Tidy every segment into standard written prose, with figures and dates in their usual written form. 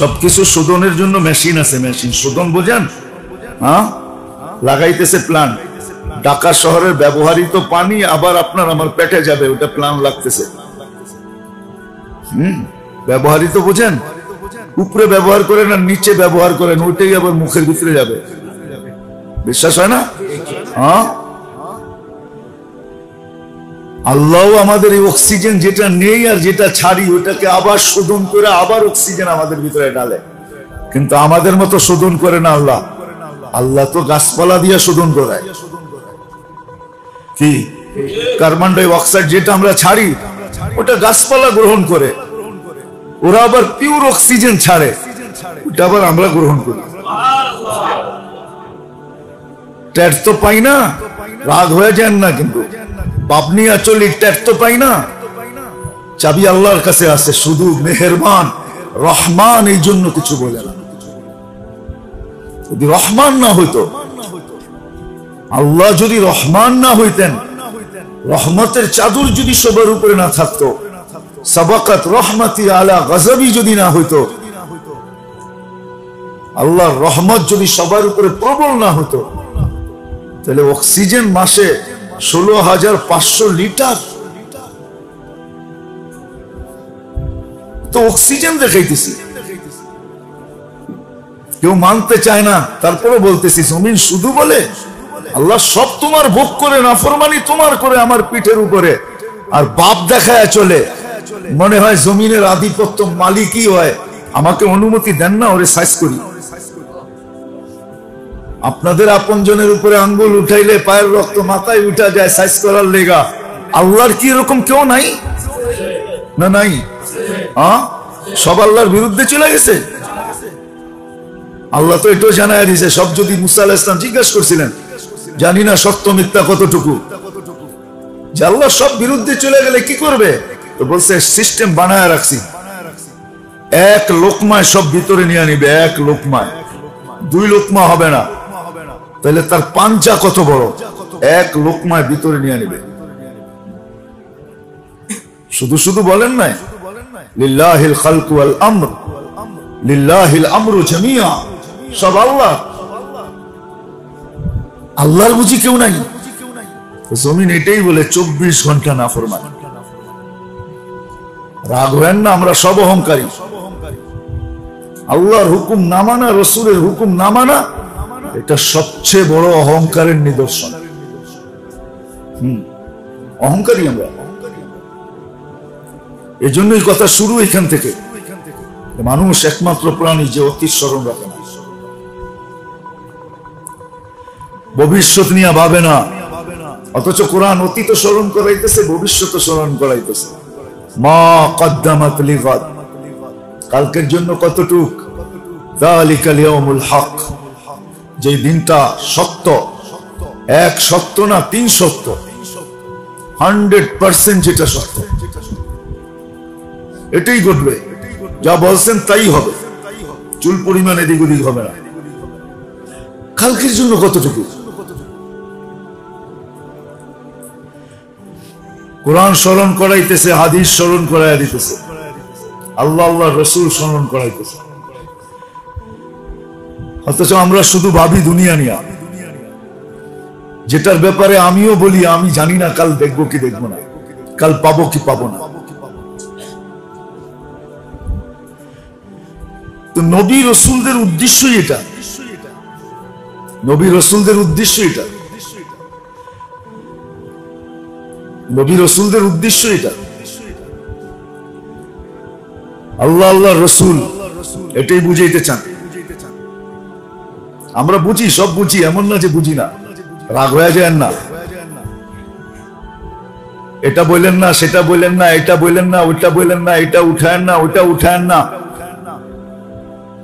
সবকিছু শোধনের জন্য মেশিন আছে, মেশিন শোধন বোঝেন? হ্যাঁ, লাগাইতেছে প্ল্যান। ঢাকা শহরের ব্যবহৃত পানি আবার আপনার আমার পেটে যাবে, ওটা প্ল্যান লাগতেছে। ব্যবহৃত বোঝেন? উপরে ব্যবহার করেন আর নিচে ব্যবহার করেন, ওইটাই আবার মুখের ভিতরে যাবে। বিশ্বাস হয় না? হ্যাঁ, আল্লাহ আমাদের এই অক্সিজেন যেটা নেই আর যেটা ছাড়ি ওটাকে আবার শোধন করে আবার অক্সিজেন আমাদের ভিতরে ডালে, কিন্তু আমাদের মতো শোধন করে না আল্লাহ। আল্লাহ তো গাছপালা দিয়ে শোধন করায়। কি কার্বন ডাই অক্সাইড যেটা আমরা ছাড়ি ওটা গাছপালা গ্রহণ করে, ওরা আবার পিওর অক্সিজেন ছাড়ে, ওটা আবার আমরা গ্রহণ করি। টের তো পাই না, রাগ হয়ে যান না, কিন্তু পাবনি আচলি টের তো পাই না। চাবি আল্লাহর কাছে আছে, শুধু মেহেরবান রহমান এই জন্য কিছু বলে না। যদি রহমান না হইতো, আল্লাহ যদি রহমান না হইতেন, রহমতের চাদর যদি সবার উপরে না থাকতো, সাবাকাত রহমতি আলা গজবি যদি না হইতো, আল্লাহর রহমত যদি সবার উপরে প্রবল না হতো, তাহলে অক্সিজেন মাসে 16,500 লিটার তো অক্সিজেন দেখাইতেছি। কেউ মানতে চায় না, তারপরে বলতেছি জমিন শুধু বলে আল্লাহ সব তোমার ভোগ করে, নাফরমানি তোমার করে আমার পিঠের উপরে, আর বাপ দেখায় চলে। মনে হয় জমিনের আধিপত্য মালিকই হয়, আমাকে অনুমতি দেন না ওরে সাইজ করি। আপনাদের আপনজনের উপরে আঙ্গুল উঠাইলে পায়ের রক্ত মাথায় উঠা যায় সাইজ করার লেগা। আল্লাহর কি এরকম কেউ নাই? না নাই? সব আল্লাহর বিরুদ্ধে চলে গেছে। আল্লাহ তো এটাও জানায় দিয়েছে, সব যদি মুসা আলাইহিস সালাম জিজ্ঞাসা করছিলেন, জানি না সত্য মিথ্যা কতটুকু, যে আল্লাহ সব বিরুদ্ধে চলে গেলে কি করবে? তো বলছে সিস্টেম বানায় রাখছি, এক লোকমায় সব ভিতরে নিয়ে নিবে, এক লোকমায়, 2 লোকমা হবে না। তাহলে তার পাঞ্জা কত বড়, এক লোকমায় ভিতরে নিয়ে নিবে। শুধু শুধু বলেন নাই লিল্লাহিল খালকু ওয়াল আমর, লিল্লাহিল আমরু জামিয়া, সব আল্লাহ। আল্লাহর বুঝি কেউ নাই? জমিন এটাই বলে 24 ঘন্টা নাফরমান। রাগ হেন না, আমরা সব অহংকারী। আল্লাহর হুকুম না মানা, রসুলের হুকুম না মানা, এটা সবচেয়ে বড় অহংকারের নিদর্শন। অহংকারী আমরা। এজন্যই কথা শুরু এখান থেকে, মানুষ একমাত্র প্রাণী যে অতীত স্মরণ রাখে না, ভবিষ্যৎ নিয়ে ভাবে না, অথচ কোরআন অতীত স্মরণ করাইতেছে, ভবিষ্যৎ স্মরণ করাইতেছে। মা কদ্দামাত লিগাদ, কালকের জন্য কতটুক, যালিকাল ইয়াউমুল হক, যে দিনটা সত্য, এক সত্য না 3 সত্য, 100% যেটা সত্য, এটাই ঘটবে। যা বলছেন তাই হবে, চুল পরিমাণ এদিক ওদিক হবে না। কালকের জন্য কতটুকু? কোরআন স্মরণ করাইতেছে, হাদিস স্মরণ করাইয়া দিতেছে, আল্লাহ আল্লাহ রসুল স্মরণ করাইতেছে। অথচ আমরা শুধু ভাবি দুনিয়া নিয়া, যেটার ব্যাপারে আমিও বলি আমি জানি না কাল দেখবো কি দেখবো না, কাল পাবো কি পাবো না। তো নবী রসুলদের উদ্দেশ্যই এটা, নবী রসুলদের উদ্দেশ্য এটা, নবী রসুলদের উদ্দেশ্য এটা। আল্লাহ আল্লাহ রসুল এটাই বুঝাইতে চান। আমরা বুঝি, সব বুঝি, এমন না যে বুঝি না। রাগ হয়ে যায় না, এটা বললেন না, সেটা বললেন না, এটা বললেন না, ওইটা বললেন না, এটা উঠায়েন না, ওইটা উঠায়েন না,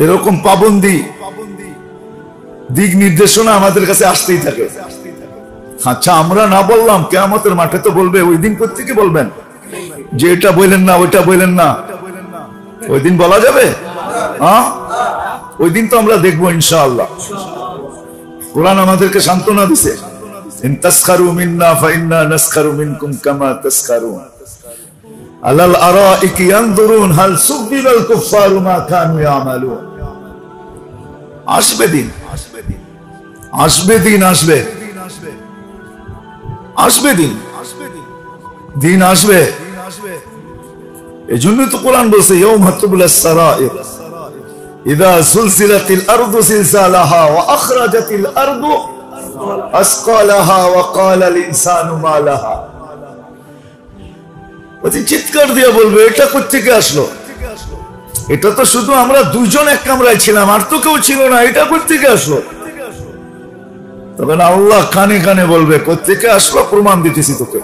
এরকম পাবন্দি, দিক নির্দেশনা আমাদের কাছে আসতেই থাকে। আচ্ছা, আমরা না বললাম, কিয়ামতের মাঠে তো বলবে। ওই দিন কোত্থেকে বলবেন যে এটা বললেন না, ওইটা বললেন না? ওই দিন বলা যাবে? ওই দিন তো আমরা দেখবো ইনশাআল্লাহ। কোরআন আমাদেরকে সান্ত্বনা দিছে, ইন তাসখারু মিন্না ফা ইন্না নাসখারু মিনকুম কামা তাসখারুন। আলাল আরাইকি ইয়ানজুরুন হাল সুবিবাল কুফফারু মা কানু ইয়ামালুন। আসবে দিন, আসবে দিন, আসবে আসবে দিন, দিন আসবে। এজন্যই তো কোরআন বলছে ইয়াউমা তুবলাস সারাইর ইযা সুলসিলাতিল আরদু সিলসালাহা ওয়া আখরাজাতিল আরদু আসকালাহা ওয়া ক্বালাল ইনসানু মা লাহা। ওই চিৎকার দিয়ে বলবে এটা কোত্থেকে আসলো? এটা তো শুধু আমরা দুইজন এক কামরায় ছিলাম, আর তো কেউ ছিল না, এটা কোত্থেকে আসলো? তবে আল্লাহ কানে কানে বলবে কোত্থেকে আসলো, প্রমাণ দিতেছি তোকে।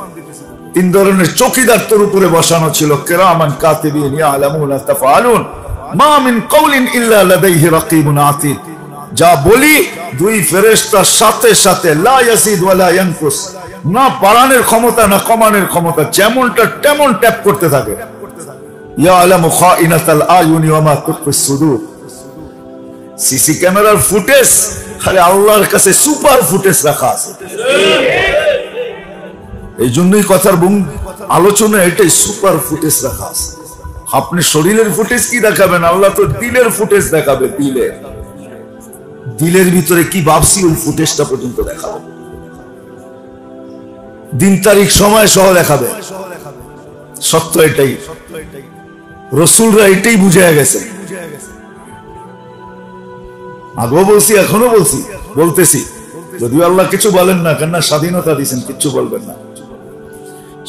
তিন ধরনের চৌকিদার তোর উপরে বসানো ছিল, কিরামান কাতিবিন ইয়ালামুনা তাফআলুন মা মিন কওলিন ইল্লা লাদাইহি রাকিবুন আতীদ। যা বলি দুই ফেরেশতার সাথে সাথে লা ইয়াসিদ ওয়া লা ইয়ানকুস, না বাড়ানোর ক্ষমতা না কমানোর ক্ষমতা, যেমনটা তেমন ট্যাপ করতে থাকে। ইয়ালামু খাইনাতাল আয়ুনি ওয়া মা তুখফিস সুদূর। সিসি ক্যামেরার ফুটেজ আরে আল্লাহর কাছে সুপার ফুটেজ রাখা আছে। এই জন্যই কথার আলোচনা এটাই, সুপার ফুটেজ রাখা আছে। আপনি শরীরের ফুটেজ কি দেখাবেন, আল্লাহ তো দিলের ফুটেজ দেখাবে। দিলের ভিতরে কি ভাবছি ওই ফুটেজটা পর্যন্ত দেখাবে, দিন তারিখ সময় সহ দেখাবে। সত্য এটাই, রাসূলরা এটাই বুঝে গেছে। আগেও বলছি, এখনো বলতেছি, যদিও আল্লাহ কিছু বলেন না, কেননা স্বাধীনতা দিছেন, কিচ্ছু বলবেন না।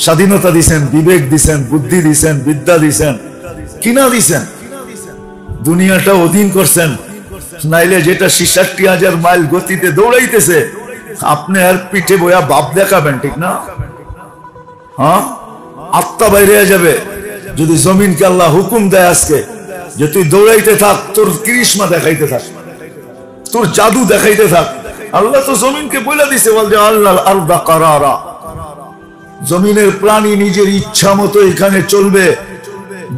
স্বাধীনতা দিছেন, বিবেক দিছেন, বুদ্ধি দিছেন, বিদ্যা দিছেন, কিনা দিছেন, দুনিয়াটা অধীন করছেন। নাইলে যেটা ৬৬,০০০ মাইল গতিতে দৌড়াইতেছে, আপনি আর পিঠে বয়া বাপ দেখাবেন, ঠিক না? হ্যাঁ, আত্মা বাইরে যাবে যদি জমিনকে আল্লাহ হুকুম দেয় আজকে যে তুই দৌড়াইতে থাক, তোর কৃষ্মা দেখাইতে থাক, তোর জাদু দেখাইতে থাক। আল্লাহ তো জমিনকে বলে দিছে, বলছে আল্লাহ আরদা কারারা, জমিনের প্রাণী নিজের ইচ্ছা মতো এখানে চলবে,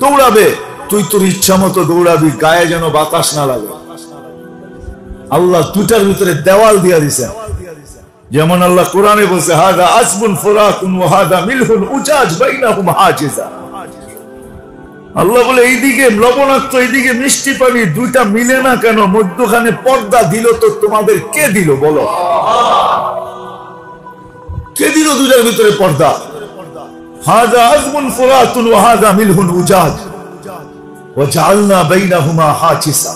দৌড়াবে, তুই তোর ইচ্ছা মতো দৌড়াবি, গায়ে যেন বাতাস না লাগে। আল্লাহ দুটার ভিতরে দেওয়াল দিয়া দিছে। যেমন আল্লাহ কোরআনে বলছে হাদা আসবুন ফুরাতুন ওয়া হাদা মিলহুন উজাজ বাইনাহুম হাজিজা। আল্লাহ বলে এইদিকে লবণাক্ত, এইদিকে মিষ্টি পানি, দুইটা মিলে না কেন? মধ্যখানে পর্দা দিল তো তোমাদের কে দিল বলো? কে দিল দুইটার ভিতরে পর্দা? হাদা আসবুন ফুরাতুন ওয়া হাদা মিলহুন উজাজ ওয়া জাআলনা বাইনাহুমা হাজিজা।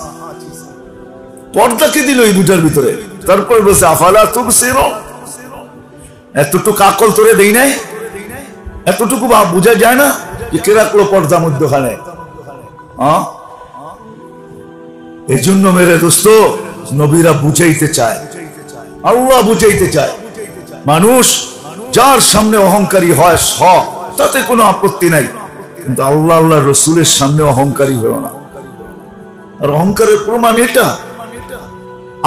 পর্দা কে দিল এই দুটার ভিতরে? তারপর বলছে আফালা তুবসিরুন, এতটুকু আকল তোরে দেই নাই? এতটুকু বোঝা যায় না যে কে রাখলো পর্দা মধ্যখানে? এই জন্য মেরে দোস্ত, নবীরা বুঝাইতে চায়, আল্লাহ বুঝাইতে চায়। মানুষ যার সামনে অহংকারী হয় তাতে কোনো আপত্তি নাই, কিন্তু আল্লাহ আল্লাহ রসুলের সামনে অহংকারী হলো না। আর অহংকারের প্রমাণ এটা,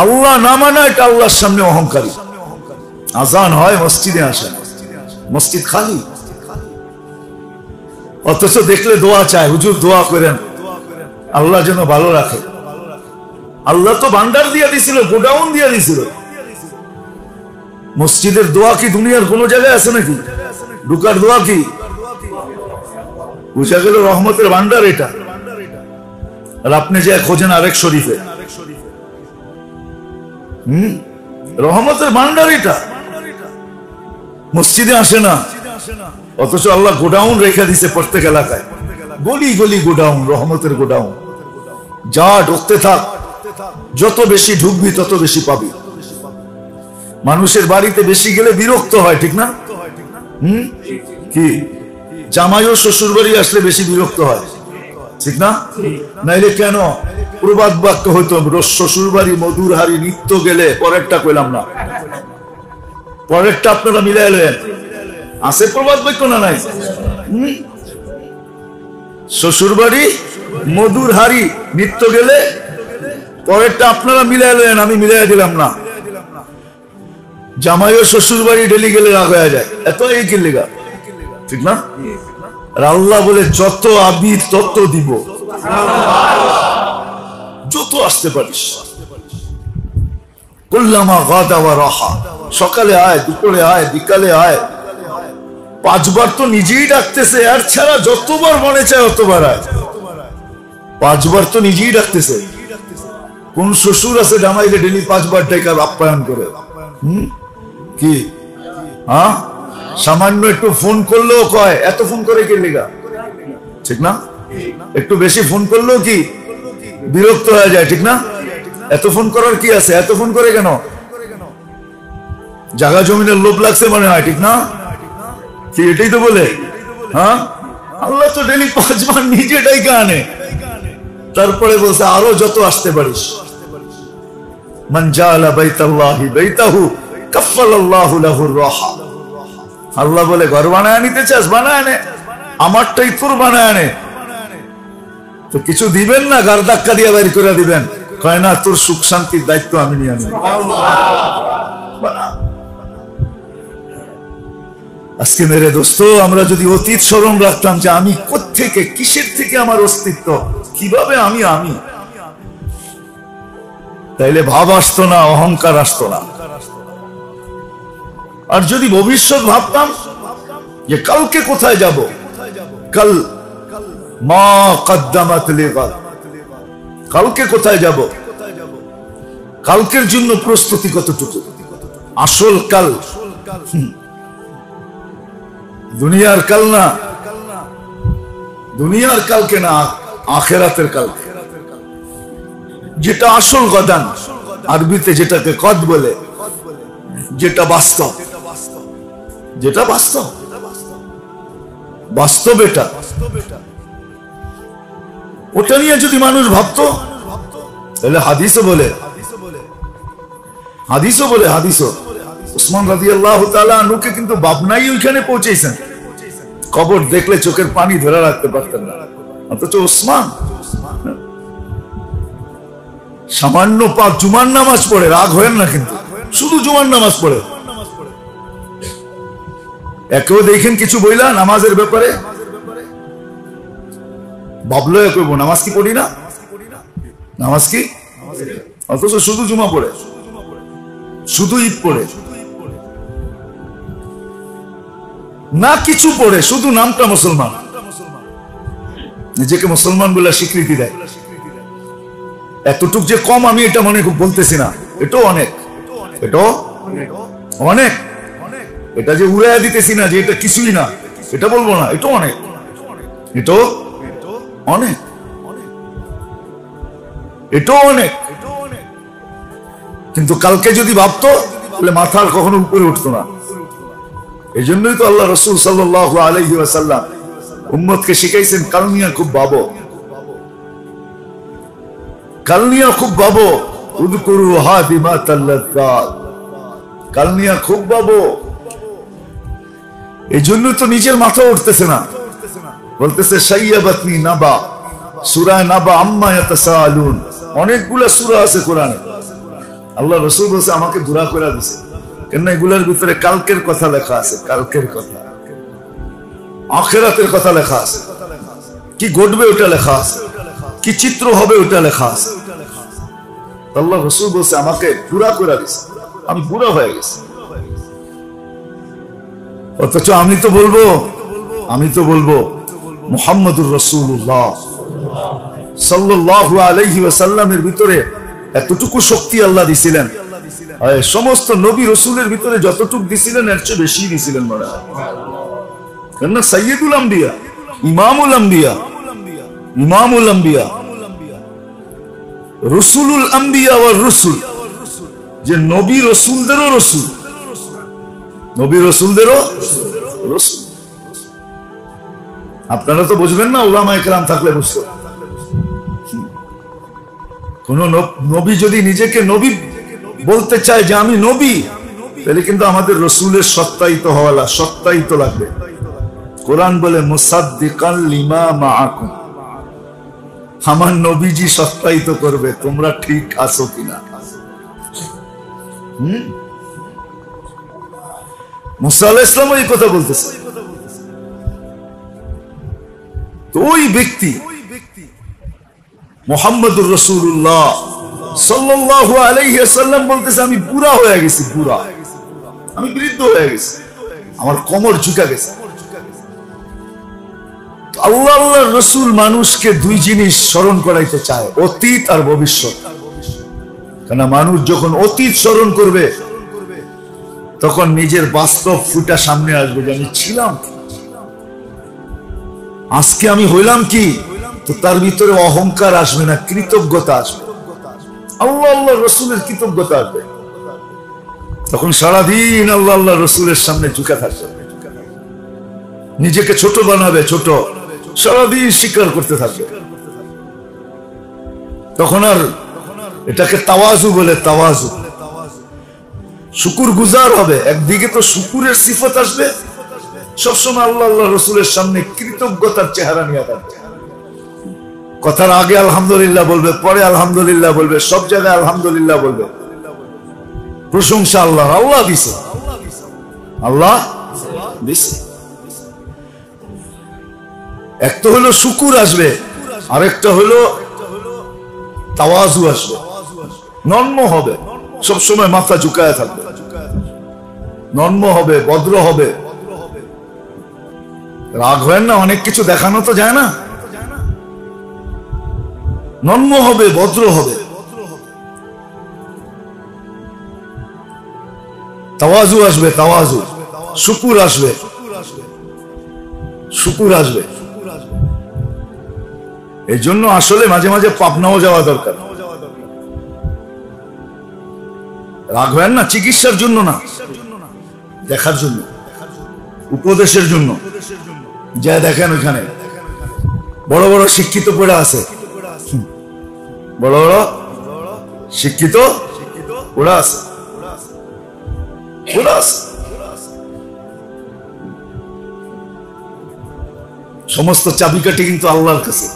আল্লাহ না মানা এটা আল্লাহর সামনে অহংকারী। আজান হয়, মসজিদে আসে না, মসজিদ খালি, অথচ দেখলে দোয়া চায়, হুজুর দোয়া করেন আল্লাহ যেন ভালো রাখে। আল্লাহ তো ভান্ডার দিয়া দিছিল, গোডাউন দিয়া দিছিল। মসজিদের দোয়া কি দুনিয়ার কোন জায়গায় আছে নাকি? ঢুকার দোয়া কি? বুঝা গেল রহমতের ভান্ডার এটা। আর আপনি যে খোঁজেন আরেক শরীফে, রহমতের ভান্ডার এটা, মসজিদে আসে না, অথচ আল্লাহ গোডাউন রেখে দিছে প্রত্যেক এলাকায়, গলি গলি গোডাউন, রহমতের গোডাউন। যা ঢুকতে থাক, যত বেশি ঢুকবি তত বেশি পাবি। মানুষের বাড়িতে বেশি গেলে বিরক্ত হয়, ঠিক না? কি জামাই ও শ্বশুর বাড়ি আসলে বেশি বিরক্ত হয়, ঠিক না? নাইলে কেন প্রবাদ বাক্য হইতো, শ্বশুর বাড়ি মধুর হারি নিত্য গেলে, পরেরটা কইলাম না, পরেরটা আপনারা মিলাই এলেন। আছে প্রবাদ বাক্য না নাই? শ্বশুর বাড়ি মধুর হারি নিত্য গেলে, পরেরটা আপনারা মিলাই এলেন, আমি মিলাই দিলাম না। জামাই ও শ্বশুর বাড়ি ডেলি গেলে রাগ হয়ে যায়, এত এই কি লেগা, ঠিক না? আর আল্লাহ বলে যত আবি তত দিব, যত আসতে পারিস। কুল্লামা গাদা ওয়া রাহা, সকালে আয়, দুপুরে আয়, বিকালে আয়, 5 বার তো নিজেই ডাকতেছে, আর ছাড়া যতবার মনে চায় অতবার আয়। 5 বার তো নিজেই ডাকতেছে। কোন শ্বশুর আছে জামাইকে ডেলি 5 বার ডেকে আপ্যায়ন করে? কি হ্যাঁ, সামান্য একটু ফোন করলেও কয় এত ফোন করে কে লেগা, ঠিক না? একটু বেশি ফোন করলেও কি বিরক্ত হয়ে যায়, ঠিক না? এত ফোন করার কি আছে, এত ফোন করে কেন? জায়গা জমিনের লোভ লাগছে মনে হয়, ঠিক না? এটাই তো বলে। হ্যাঁ, আল্লাহ তো ডেলি 5 বার নিজে ডাইকা আনে, তারপরে বলছে আরো যত আসতে পারিস। মান জাআলা বাইতাল্লাহি বাইতাহু কাফফালাল্লাহু লাহুর রাহা। আল্লাহ বলে ঘর বানায় নিতে চাস, বানায় নে, আমারটাই তোর বানায় নে। তো কিছু দিবেন না, গার ধাক্কা দিয়ে বের করে দিবেন, কয় না তোর সুখ শান্তির দায়িত্ব আমি নিয়ে নেব। আজকে মেরে দোস্ত, আমরা যদি অতীত স্মরণ রাখতাম যে আমি কোত্থেকে, কিসের থেকে আমার অস্তিত্ব, কিভাবে আমি, তাইলে ভাব আসতো না, অহংকার আসতো না। আর যদি ভবিষ্যৎ ভাবতাম যে কালকে কোথায় যাব, কাল মা কদ্দামাত লিগাদ, কালকে কোথায় যাব, কালকের জন্য প্রস্তুতি কতটুকু, আসল কাল দুনিয়ার কাল না, দুনিয়ার কালকে না, আখেরাতের কাল, যেটা আসল গদান, আরবিতে যেটাকে কদ বলে, যেটা বাস্তব, যেটা বাস্তব, বাস্তব এটা, ওটা নিয়ে যদি মানুষ ভাবতো, তাহলে হাদিসও বলে, হাদিসও উসমান রাদিয়াল্লাহু তাআলা আনহুকে কিন্তু বাবনাই ওইখানে পৌঁছেছেন, কবর দেখলে চোখের পানি ধরে রাখতে পারতেন না, অথচ উসমান সামান্য জুমার নামাজ পড়ে, রাগ হয়েন না কিন্তু, শুধু জুমার নামাজ পড়ে, একেও দেখেন কিছু বইলা নামাজের ব্যাপারে, ভাবলো কইব নামাজ কি পড়ি না, নামাজ কি, অথচ শুধু জুমা পড়ে, শুধু ঈদ পড়ে, না কিছু পড়ে, শুধু নামটা মুসলমান, নিজেকে মুসলমান বলে স্বীকৃতি দেয়। এতটুক যে কম আমি এটা মনে বলতেছি না, এটাও অনেক, এটাও অনেক, এটা যে উড়াইয়া দিতেছি না যে এটা কিছুই না, এটা বলবো না, এটাও অনেক, এটাও অনেক, এটাও অনেক। কিন্তু কালকে যদি ভাবতো তাহলে মাথার কখনো উপরে উঠতো না। এই জন্যই তো আল্লাহ রাসূল সাল্লাল্লাহু আলাইহি ওয়াসাল্লাম উম্মতকে শিখাইছেন কাল নিয়ে খুব ভাবো, কাল নিয়ে খুব ভাবো, উযকুরু হাদিমাতাল লাযযাত, কাল নিয়ে খুব ভাবো। এই জন্য তো নিজের মাথা উঠতেছে না, বলতেছে শাইয়াবাতনি নাবা, সূরা নাবা আম্মা ইয়াতাসাআলুন, অনেকগুলা সূরা আছে কোরআনে, আল্লাহ রাসূল বলছে আমাকে বুড়া করে দিয়েছে, কেন এগুলোর ভিতরে কালকের কথা লেখা আছে, কালকের কথা, আখিরাতের কথা লেখা আছে, কি ঘটবে ওটা লেখা আছে, কি চিত্র হবে ওটা লেখা আছে। আল্লাহ রাসূল বলছে আমাকে বুড়া করে দিয়েছে, আমি বুড়া হয়ে গেছি। অথচ আমি তো বলবো মুহাম্মদুর রাসূলুল্লাহ সাল্লাল্লাহু আলাইহি ওয়াসাল্লামের ভিতরে এতটুকু শক্তি আল্লাহ দিছিলেন, সমস্ত নবী রাসূলের ভিতরে যতটুকু দিছিলেন এর চেয়ে বেশি দিছিলেন মনে হয়। কেন সাইয়্যিদুল আম্বিয়া, ইমামুল আম্বিয়া, ইমামুল আম্বিয়া, রাসূলুল আম্বিয়া ওয়ার রাসূল, যে নবী রাসূলদেরও রাসূল, নবী রাসূলদেরও রাসূল। আপনারা তো বুঝবেন না, উলামায়ে কেরাম থাকলে বুঝতো। কোন নবী যদি নিজেকে নবী বলতে চায় যে আমি নবী, তাহলে কিন্তু আমাদের রাসূলের সত্যায়িত লাগবে। কোরআন বলে মুসাদ্দিকান লিমা মাআকুম, আমার নবীজি সত্যায়িত করবে তোমরা ঠিক আছো কিনা। মুসা আলাইহিস সালাম এই কথা বলতেছে। তো ওই ব্যক্তি মুহাম্মদুর রাসূলুল্লাহ সাল্লাল্লাহু আলাইহি ওয়াসাল্লাম বলতেছে আমি বুড়া হয়ে গেছি, বুড়া, আমি বৃদ্ধ হয়ে গেছি, আমার কোমর ঝুঁকে গেছে, আল্লাহ আল্লাহ রসুল মানুষকে দুই জিনিস স্মরণ করাইতে চায়, অতীত আর ভবিষ্যৎ। কেন মানুষ যখন অতীত স্মরণ করবে তখন নিজের বাস্তব ফুটা সামনে আসবে যে আমি ছিলাম, আজকে আমি হইলাম কি। তো তার ভিতরে অহংকার আসবে না, কৃতজ্ঞতা আসবে, আল্লাহ আল্লাহ রসুলের কৃতজ্ঞতা আসবে। তখন সারাদিন আল্লাহ আল্লাহ রসুলের সামনে ঝুঁকে থাকবে, নিজেকে ছোট বানাবে, ছোট, সারাদিন স্বীকার করতে থাকবে। তখন আর এটাকে তাওয়াজু বলে, তাওয়াজু, শুকুর গুজার হবে। একদিকে তো শুকুরের সিফত আসবে, সবসময় আল্লাহ আল্লাহ রসুলের সামনে কৃতজ্ঞতার চেহারা নিয়ে থাকবে। কথার আগে আলহামদুলিল্লাহ বলবে, পরে আলহামদুলিল্লাহ বলবে, সব জায়গায় আলহামদুলিল্লাহ বলবে, প্রশংসা আল্লাহ, আল্লাহ দিছে, আল্লাহ দিছে। এক তো হলো শুকুর আসবে, আরেকটা হলো তাওয়াজু আসবে, নর্ম হবে, সবসময় মাথা ঝুঁকায় থাকবে, নর্ম হবে, ভদ্র হবে। রাগ হয় না, অনেক কিছু দেখানো তো যায় না, নর্ম হবে, ভদ্র হবে, তাওয়াজু আসবে, তাওয়াজু, শুকুর আসবে, শুকুর আসবে। এই জন্য আসলে মাঝে মাঝে পাবনাও যাওয়া দরকার। রাগ হয় না, চিকিৎসার জন্য না, দেখার জন্য, উপদেশের জন্য। যা দেখেন ওইখানে বড় বড় শিক্ষিত পড়ে আছে, বড় বড় শিক্ষিত ওরা আছে, ওরা আছে। সমস্ত চাবিকাঠি কিন্তু আল্লাহর কাছে,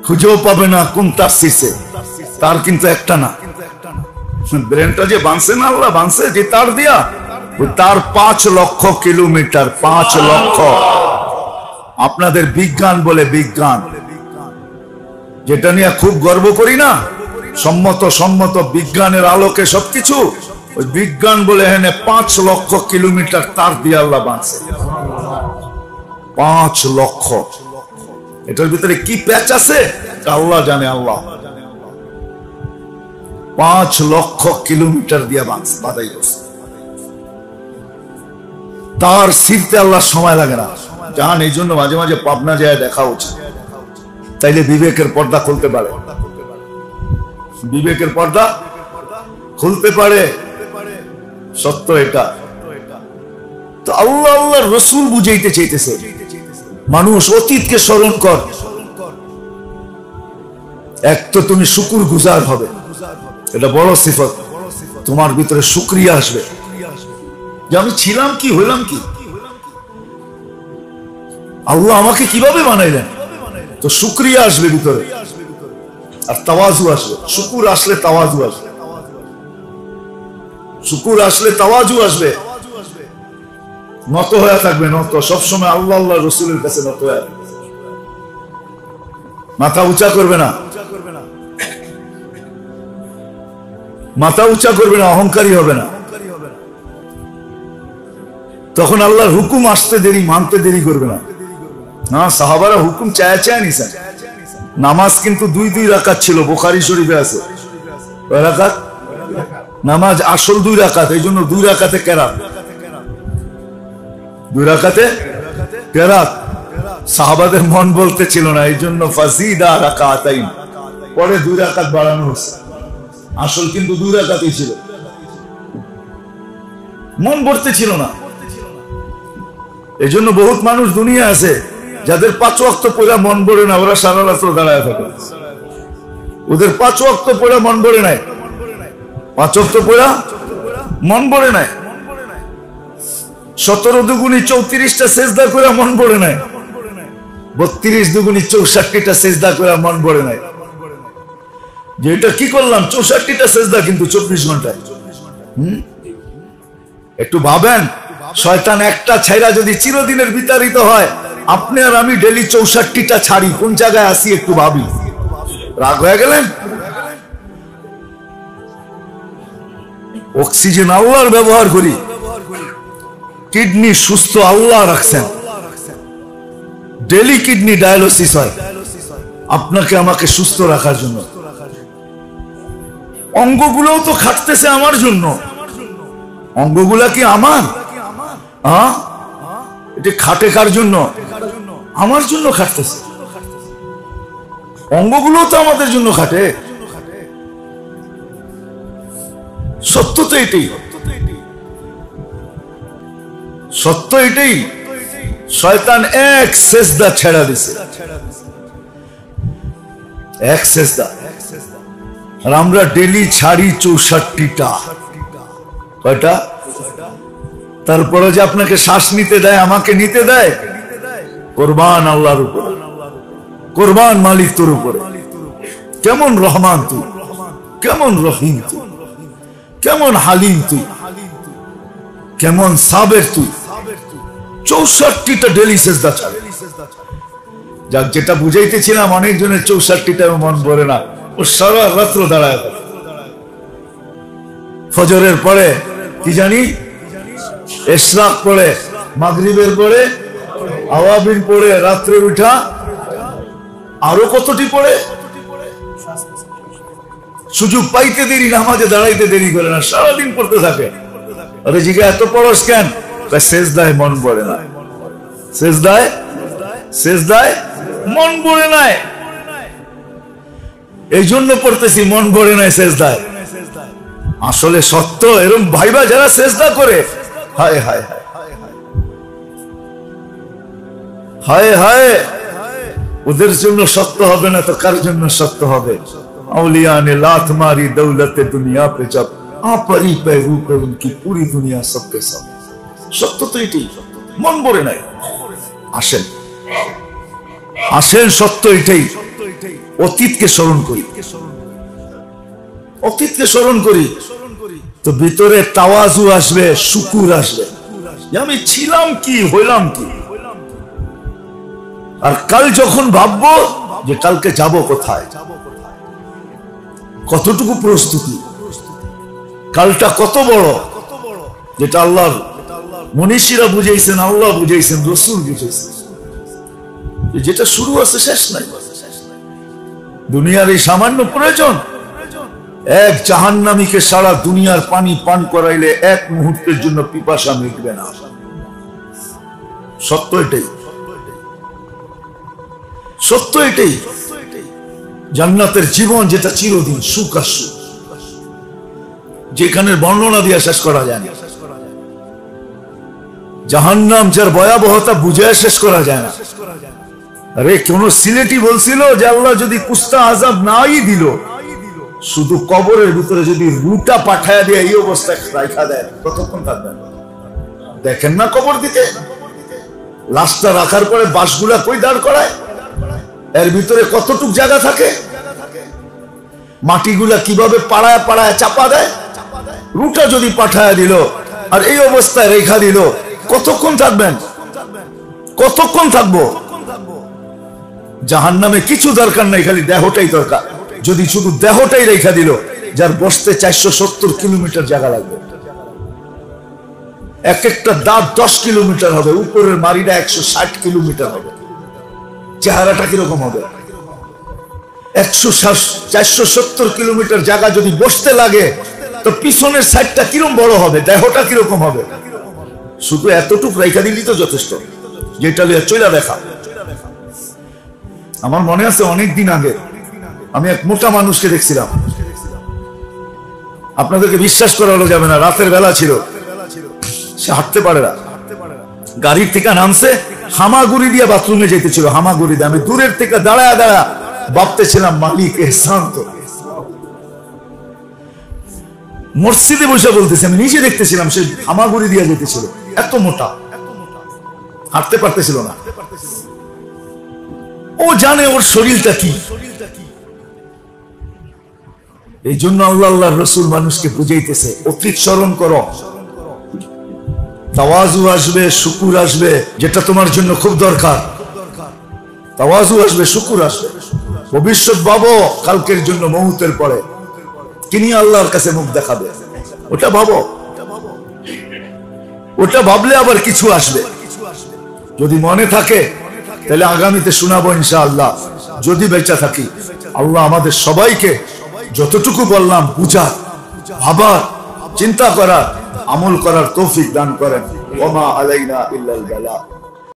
খুঁজেও পাবে না কোন তার শীর্ষে, তার কিন্তু একটা না। ব্রেনটা যে বাঁধছে না আল্লাহ, বাঁধছে যে তার দিয়া, তার 5 লক্ষ কিলোমিটার, 5 লক্ষ। আপনাদের বিজ্ঞান বলে, বিজ্ঞান যেটা নিয়ে খুব গর্ব করি না, সম্মত বিজ্ঞানের আলোকে সবকিছু, ওই বিজ্ঞান বলে এখানে 5 লক্ষ কিলোমিটার তার দিয়ে আল্লাহ বাঁধছে, 5 লক্ষ। এটার ভিতরে কি প্যাচ আছে আল্লাহ জানে, আল্লাহ 5 লক্ষ কিলোমিটার দিয়ে বাঁধাই গেছে। তার ছিঁড়তে আল্লাহ সময় লাগে না, জান। এই জন্য মাঝে মাঝে পাবনা যায় দেখা উচিত, তাইলে বিবেকের পর্দা খুলতে পারে, বিবেকের পর্দা খুলতে পারে, সত্য এটা। তো আল্লাহ আল্লাহ রসুল বুঝাইতে চাইতেছে মানুষ অতীতকে স্মরণ কর। এক তো তুমি শুকুর গুজার হবে, এটা বড় সিফত। তোমার ভিতরে শুকরিয়া আসবে যে আমি ছিলাম কি, হইলাম কি, আল্লাহ আমাকে কিভাবে বানাইলেন। তো শুকরিয়া আসবে ভিতরে, আর তাওয়াজু আসবে। শুকুর আসলে তাওয়াজু আসবে, শুকুর আসলে তাওয়াজু আসবে। নত হয়ে থাকবে, নত, সবসময় আল্লাহ আল্লাহ রসুলের কাছে নত হয়ে, মাথা উঁচা করবে না, মাথা উঁচা করবে না, অহংকারী হবে না। তখন আল্লাহর হুকুম আসতে দেরি, মানতে দেরি করবে না। না, সাহাবারা হুকুম চায় চায় নিছেন। নামাজ কিন্তু 2 রাকাত ছিল, বুখারী শরীফে আছে। কয় রাকাত? নামাজ আসল 2 রাকাত, এই জন্য 2 রাকাতে কেরাত, 2 রাকাতে কেরাত। সাহাবাদের মন বলতে ছিল না, এই জন্য ফাজিদা রাকাতাইন, পরে 2 রাকাত বাড়ানো হচ্ছে। আসল কিন্তু 2 রাকাতই ছিল, মন ভরতে ছিল না। এই জন্য বহুত মানুষ দুনিয়া আছে যাদের 5 ওয়াক্ত পড়া মন ভরে না, ওরা সারা রাত দাঁড়ায় থাকে। ওদের 5 ওয়াক্ত পড়া মন ভরে নাই, 5 ওয়াক্ত পড়া মন ভরে নাই। 17 দুগুণী 34টা সেজদা করে মন ভরে নাই, 32 দুগুণী 64টা সেজদা করে মন ভরে নাই। যে এটা কি করলাম, 64টা সেজদা কিন্তু 24 ঘন্টায়। একটু ভাবেন, শয়তান একটা ছাইরা যদি চিরদিনের বিতাড়িত হয়, আপনি আর আমি ডেলি 64টা ছাড়ি, কোন জায়গায় আসি একটু ভাবি। রাগ হয়ে গেলেন? অক্সিজেন আল্লাহর ব্যবহার করি, কিডনি সুস্থ আল্লাহ রাখছেন, ডেলি কিডনি ডায়ালিসিস হয় আপনাকে আমাকে সুস্থ রাখার জন্য। অঙ্গগুলোও তো খাটতেছে আমার জন্য। অঙ্গগুলা কি আমার? এটা খাটে কার জন্য? আমার জন্য খাটতেছে। অঙ্গগুলো তো আমাদের জন্য খাটে। সত্য তো এটাই, সত্য এটাই। শয়তান এক সেজদা ছেড়া দিছে, এক সেজদা। আর আমরা ডেলি ছাড়ি 64টা। কয়টা? তারপরে যে আপনাকে শ্বাস নিতে দেয়, আমাকে নিতে দেয়, কোরবান আল্লাহর উপর, কোরবান মালিক তোর উপরে। কেমন রহমান তুই, কেমন রহিম তুই, কেমন হালিম তুই, কেমন সাবের তুই। 64টা ডেলি সেজদা ছাড়ে। যাক, যেটা বুঝাইতেছিলাম, অনেকজনের 64টা মন ভরে না, ও সারা রাত্র দাঁড়ায়। ফজরের পরে কি জানি, ইশরাক পড়ে, মাগরিবের পরে, আওয়াবিন পড়ে, রাত্রে উঠা, আরো কতটি পড়ে। সুযোগ পাইতে দেরি, নামাজে দাঁড়াইতে দেরি করে না, সারাদিন পড়তে থাকে। আরে জিজ্ঞা এত পড়স কেন? সেজদায় মন পড়ে না, সেজদায় সেজদায় মন পড়ে নাই, এই জন্য পড়তেছি, মন পড়ে নাই সেজদায়। আসলে সত্য এরকম ভাইবা যারা সেজদা করে, হায় হায় হায় হায়, ওদের জন্য সত্য হবে না তো কার জন্য সত্য হবে? औलिया ने लात मारी दौलत दुनिया पे जब आपरी पे रूप है उनकी पूरी दुनिया सबके सब। সত্য তো এটাই, মন ভরে নাই। আসেন আসেন, সত্য এটাই। অতীতকে স্মরণ করি, অতীতকে স্মরণ করি, তো ভিতরে তাওয়াজু আসবে, শুকুর আসবে, আমি ছিলাম কি, হইলাম কি। আর কাল যখন ভাববো যে কালকে যাব কোথায়, কতটুকু প্রস্তুতি, কালটা কত বড়, যেটা আল্লাহর মনীষীরা বুঝাইছেন, আল্লাহ বুঝাইছেন, রসুল বুঝাইছেন, যেটা শুরু আছে শেষ নাই। দুনিয়ার এই সামান্য প্রয়োজন, এক জাহান্নামীকে সারা দুনিয়ার পানি পান করাইলে এক মুহূর্তের জন্য পিপাসা মিটবে না। সত্য এটাই, সত্য এটাই। জান্নাতের জীবন যেটা চিরদিন সুখ আর সুখ, যেখানে বর্ণনা দিয়ে শেষ করা যায় না। জাহান্নাম যার ভয়াবহতা বুঝে শেষ করা যায় না। আরে কোন সিলেটি বলছিল যে আল্লাহ যদি কুস্তা আযাব নাই দিল, শুধু কবরের ভিতরে যদি রুটা পাঠায় দিয়ে এই অবস্থায় রাখা দেয়, কতক্ষণ থাকবেন? দেখেন না কবর দিতে লাশটা রাখার পরে বাঁশগুলা কই দাঁড় করায়, এর ভিতরে কতটুক জায়গা থাকে, মাটিগুলা কিভাবে পাড়ায় পাড়ায় চাপা দেয়। রুটা যদি পাঠায় দিল আর এই অবস্থায় রেখা দিল, কতক্ষণ থাকবেন? কতক্ষণ থাকবো? জাহান্নামে কিছু দরকার নাই, খালি দেহটাই দরকার। যদি শুধু দেহটাই রেখা দিল, যার বসতে 470 কিলোমিটার জায়গা লাগবে, এক একটা দাঁত 10 কিলোমিটার হবে, উপরের মারিটা 160 কিলোমিটার হবে। চেহারাটা কিরকম হবে? 470 কিলোমিটার জায়গা যদি বসতে লাগে, তো পিছনের সাইডটা কিরকম বড় হবে, দেহটা কিরকম হবে? শুধু এতটুকু রেখা দিলি তো যথেষ্ট, যেটা চলে দেখা। আমার মনে আছে অনেকদিন আগে আমি এক মোটা মানুষকে দেখছিলাম, আপনাদেরকে বিশ্বাস করা হলো যাবে না, রাতের বেলা ছিল, সে হাঁটতে পারে না, গাড়ির থেকে নামছে, হামাগুড়ি দিয়ে বাথরুমে যেতেছিল, হামাগুড়ি দিয়ে। আমি দূরের থেকে দাঁড়ায় দাঁড়া ভাবতেছিলাম, মালিক এহসান তো। মসজিদে বসে বলতেছে, আমি নিজে দেখতেছিলাম সে হামাগুড়ি দিয়ে যেতেছিল, এত মোটা, হাঁটতে পারতেছিল না। ও জানে ওর শরীরটা কি। এই জন্য আল্লাহ আল্লাহর রাসূল মানুষকে বুঝাইতেছে, অতীত স্মরণ করো, তাওয়াজু আসবে, শুকুর আসবে, যেটা তোমার জন্য খুব দরকার। তাওয়াজু আসবে, শুকুর আসবে, ভবিষ্যৎ ভাবো, কালকের জন্য মউতের পরে তিনি আল্লাহর কাছে মুখ দেখাবে, ওটা ভাবো। ওটা ভাবলে আবার কিছু আসবে, যদি মনে থাকে তাহলে আগামীতে শোনাবো ইনশাআল্লাহ যদি বেঁচে থাকি। আল্লাহ আমাদের সবাইকে যতটুকু বললাম বুঝার, ভাবার, চিন্তা করার, আমল করার তৌফিক দান করেন। ওমা আলাইনা ইল্লাল বালাগ।